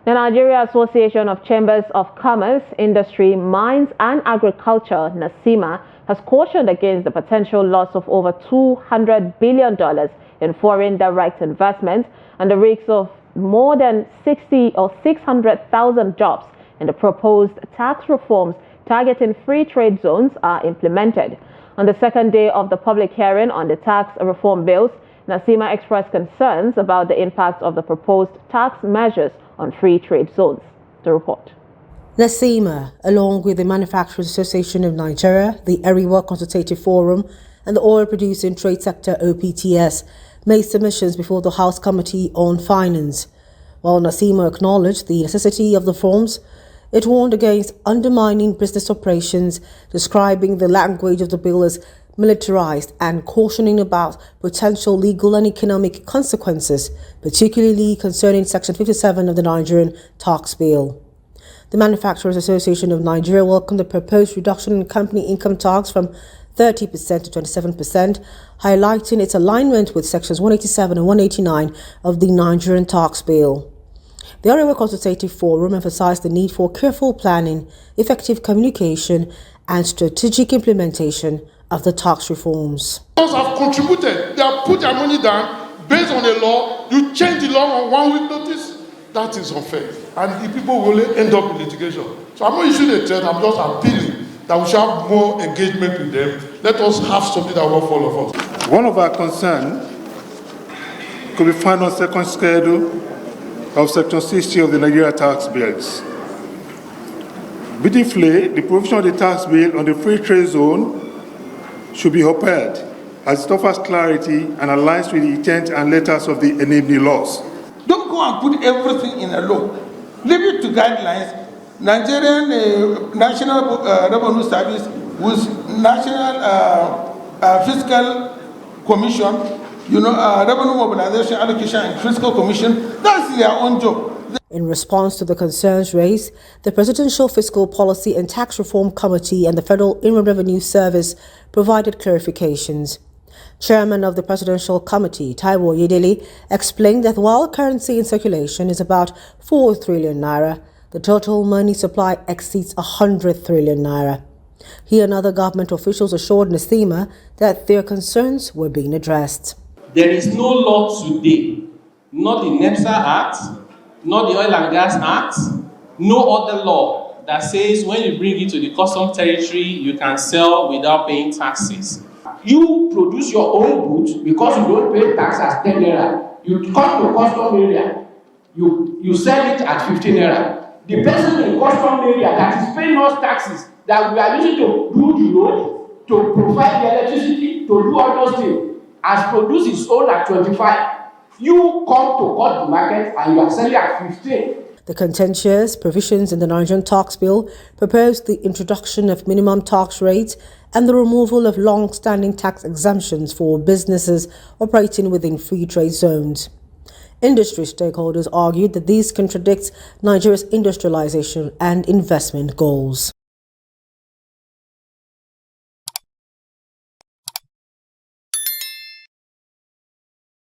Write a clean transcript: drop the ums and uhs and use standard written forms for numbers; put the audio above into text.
The Nigeria Association of Chambers of Commerce, Industry, Mines and Agriculture, NACCIMA, has cautioned against the potential loss of over $200 billion in foreign direct investment and the risks of more than 600,000 jobs in the proposed tax reforms targeting free trade zones are implemented. On the second day of the public hearing on the tax reform bills, NACCIMA expressed concerns about the impact of the proposed tax measures on free trade zones. The report. NACCIMA, along with the Manufacturers Association of Nigeria, the Eriwa Consultative Forum, and the Oil Producing Trade Sector OPTS, made submissions before the House Committee on Finance. While NACCIMA acknowledged the necessity of the reforms, it warned against undermining business operations, describing the language of the bill as militarized and cautioning about potential legal and economic consequences, particularly concerning Section 57 of the Nigerian tax bill. The Manufacturers Association of Nigeria welcomed the proposed reduction in company income tax from 30% to 27%, highlighting its alignment with Sections 187 and 189 of the Nigerian tax bill. The Eriwa Consultative Forum emphasized the need for careful planning, effective communication, and strategic implementation of the tax reforms. Those have contributed, they have put their money down based on a law. You change the law on 1 week notice, that is unfair. And the people will end up in litigation. So I'm not issuing a threat, I'm just appealing that we should have more engagement with them. Let us have something that works for all of us. One of our concerns could be found on second schedule of Section 60 of the Nigeria tax bills. Briefly, the provision of the tax bill on the free trade zone should be upheld as it offers clarity and aligns with the intent and letters of the enabling laws. Don't go and put everything in a law. Leave it to guidelines. Nigerian National Revenue Service with National Fiscal Commission, Revenue Mobilization, Allocation and Fiscal Commission, that's their own job. In response to the concerns raised, the Presidential Fiscal Policy and Tax Reform Committee and the Federal Inland Revenue Service provided clarifications. Chairman of the Presidential Committee, Taiwo Yedele, explained that while currency in circulation is about 4 trillion naira, the total money supply exceeds 100 trillion naira. He and other government officials assured NACCIMA that their concerns were being addressed. There is no law today, not the NEPSA Act, not the Oil and Gas Act, no other law that says when you bring it to the custom territory, you can sell without paying taxes. You produce your own goods because you don't pay tax as 10 naira. You come to custom area, you sell it at 15 naira. The person in custom area that is paying us taxes that we are using to do the road, to provide the electricity, to do all those things, has produced its own at 25. You come to cut the market and you are selling at 15. The contentious provisions in the Nigerian tax bill proposed the introduction of minimum tax rates and the removal of long-standing tax exemptions for businesses operating within free trade zones. Industry stakeholders argued that these contradicts Nigeria's industrialization and investment goals.